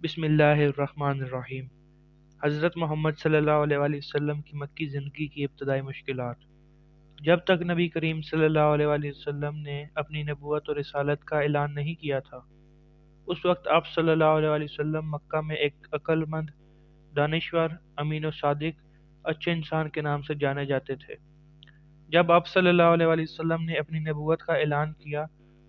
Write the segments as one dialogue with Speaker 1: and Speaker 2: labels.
Speaker 1: بسم اللہ الرحمن الرحیم۔ حضرت محمد صلی اللہ علیہ وآلہ وسلم کی مکی زندگی کی ابتدائی مشکلات۔ جب تک نبی کریم صلی اللہ علیہ وآلہ وسلم نے اپنی نبوت اور رسالت کا اعلان نہیں کیا تھا، اس وقت آپ صلی اللہ علیہ وآلہ وسلم مکہ میں ایک عقل مند، دانشور، امین و صادق، اچھے انسان کے نام سے جانے جاتے تھے۔ جب آپ صلی اللہ علیہ وآلہ وسلم نے اپنی نبوت کا اعلان کیا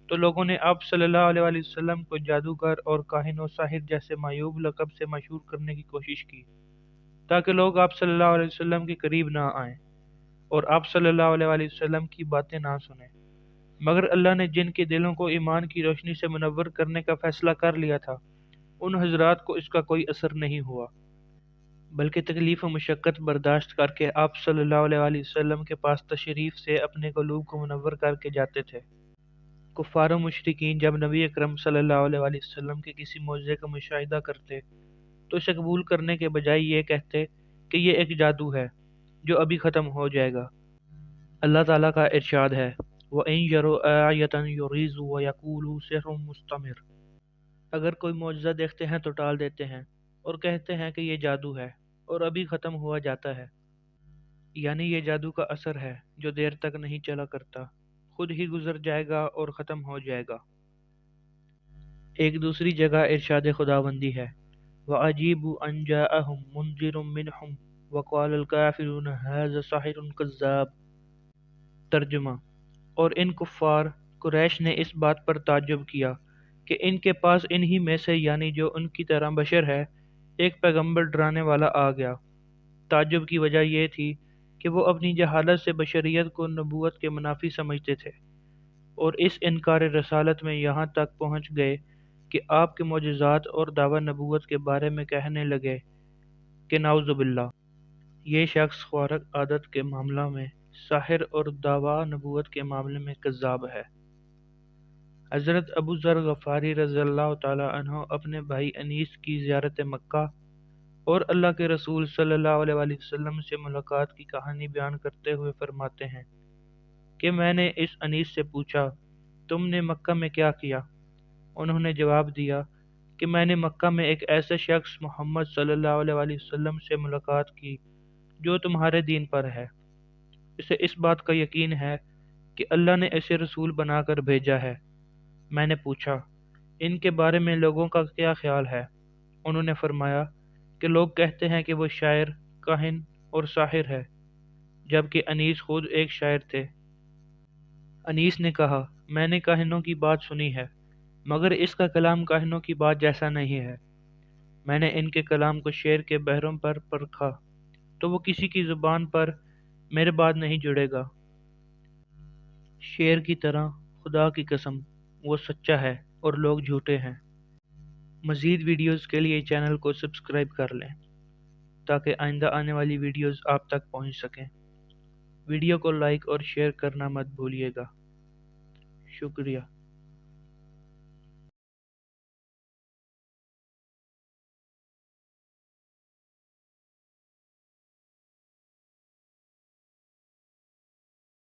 Speaker 1: تو لوگوں نے آپ صلی اللہ علیہ وآلہ وسلم کو جادوگر اور کاہن و ساحر جیسے معیوب لقب سے مشہور کرنے کی کوشش کی، تاکہ لوگ آپ صلی اللہ علیہ وسلم کے قریب نہ آئیں اور آپ صلی اللہ علیہ وآلہ وسلم کی باتیں نہ سنیں۔ مگر اللہ نے جن کے دلوں کو ایمان کی روشنی سے منور کرنے کا فیصلہ کر لیا تھا، ان حضرات کو اس کا کوئی اثر نہیں ہوا، بلکہ تکلیف و مشقت برداشت کر کے آپ صلی اللہ علیہ وآلہ وسلم کے پاس تشریف سے اپنے قلوب کو منور کر کے جاتے تھے۔ کفار و مشرکین جب نبی اکرم صلی اللہ علیہ وآلہ وسلم کے کسی معجزے کا مشاہدہ کرتے تو اسے قبول کرنے کے بجائے یہ کہتے کہ یہ ایک جادو ہے جو ابھی ختم ہو جائے گا۔ اللہ تعالیٰ کا ارشاد ہے، وَإِن يَرَوْا آيَةً يُعْرِضُوا وَيَقُولُوا سِحْرٌ مُسْتَمِرٌ۔ اگر کوئی معجزہ دیکھتے ہیں تو ٹال دیتے ہیں اور کہتے ہیں کہ یہ جادو ہے اور ابھی ختم ہوا جاتا ہے، یعنی یہ جادو کا اثر ہے جو دیر تک نہیں چلا کرتا، خود ہی گزر جائے گا اور ختم ہو جائے گا۔ ایک دوسری جگہ ارشاد خداوندی ہے، وَعَجِيبُوا أَن جَاءَهُم مُنذِرٌ مِّنْهُمْ وَقَالَ الْكَافِرُونَ هَٰذَا سَاحِرٌ كَذَّابٌ۔ ترجمہ: اور ان کفار قریش نے اس بات پر تعجب کیا کہ ان کے پاس انہی میں سے، یعنی جو ان کی طرح بشر ہے، ایک پیغمبر ڈرانے والا آ گیا۔ تعجب کی وجہ یہ تھی کہ وہ اپنی جہالت سے بشریت کو نبوت کے منافی سمجھتے تھے، اور اس انکار رسالت میں یہاں تک پہنچ گئے کہ آپ کے معجزات اور دعوی نبوت کے بارے میں کہنے لگے کہ نعوذ باللہ، یہ شخص خوارق عادت کے معاملہ میں ساحر اور دعوی نبوت کے معاملے میں کذاب ہے۔ حضرت ابو ذر غفاری رضی اللہ تعالی عنہ اپنے بھائی انیس کی زیارت مکہ اور اللہ کے رسول صلی اللہ علیہ وآلہ وسلم سے ملاقات کی کہانی بیان کرتے ہوئے فرماتے ہیں کہ میں نے اس انیس سے پوچھا، تم نے مکہ میں کیا کیا؟ انہوں نے جواب دیا کہ میں نے مکہ میں ایک ایسے شخص محمد صلی اللہ علیہ وآلہ وسلم سے ملاقات کی جو تمہارے دین پر ہے، اسے اس بات کا یقین ہے کہ اللہ نے اسے رسول بنا کر بھیجا ہے۔ میں نے پوچھا، ان کے بارے میں لوگوں کا کیا خیال ہے؟ انہوں نے فرمایا کہ لوگ کہتے ہیں کہ وہ شاعر، کاہن اور ساحر ہے، جبکہ انیس خود ایک شاعر تھے۔ انیس نے کہا، میں نے کاہنوں کی بات سنی ہے، مگر اس کا کلام کاہنوں کی بات جیسا نہیں ہے۔ میں نے ان کے کلام کو شعر کے بحروں پر پرکھا تو وہ کسی کی زبان پر میرے بعد نہیں جڑے گا۔ شعر کی طرح خدا کی قسم وہ سچا ہے اور لوگ جھوٹے ہیں۔ مزید ویڈیوز کے لیے چینل کو سبسکرائب کر لیں تاکہ آئندہ آنے والی ویڈیوز آپ تک پہنچ سکیں۔ ویڈیو کو لائک اور شیئر کرنا مت بھولیے گا۔ شکریہ۔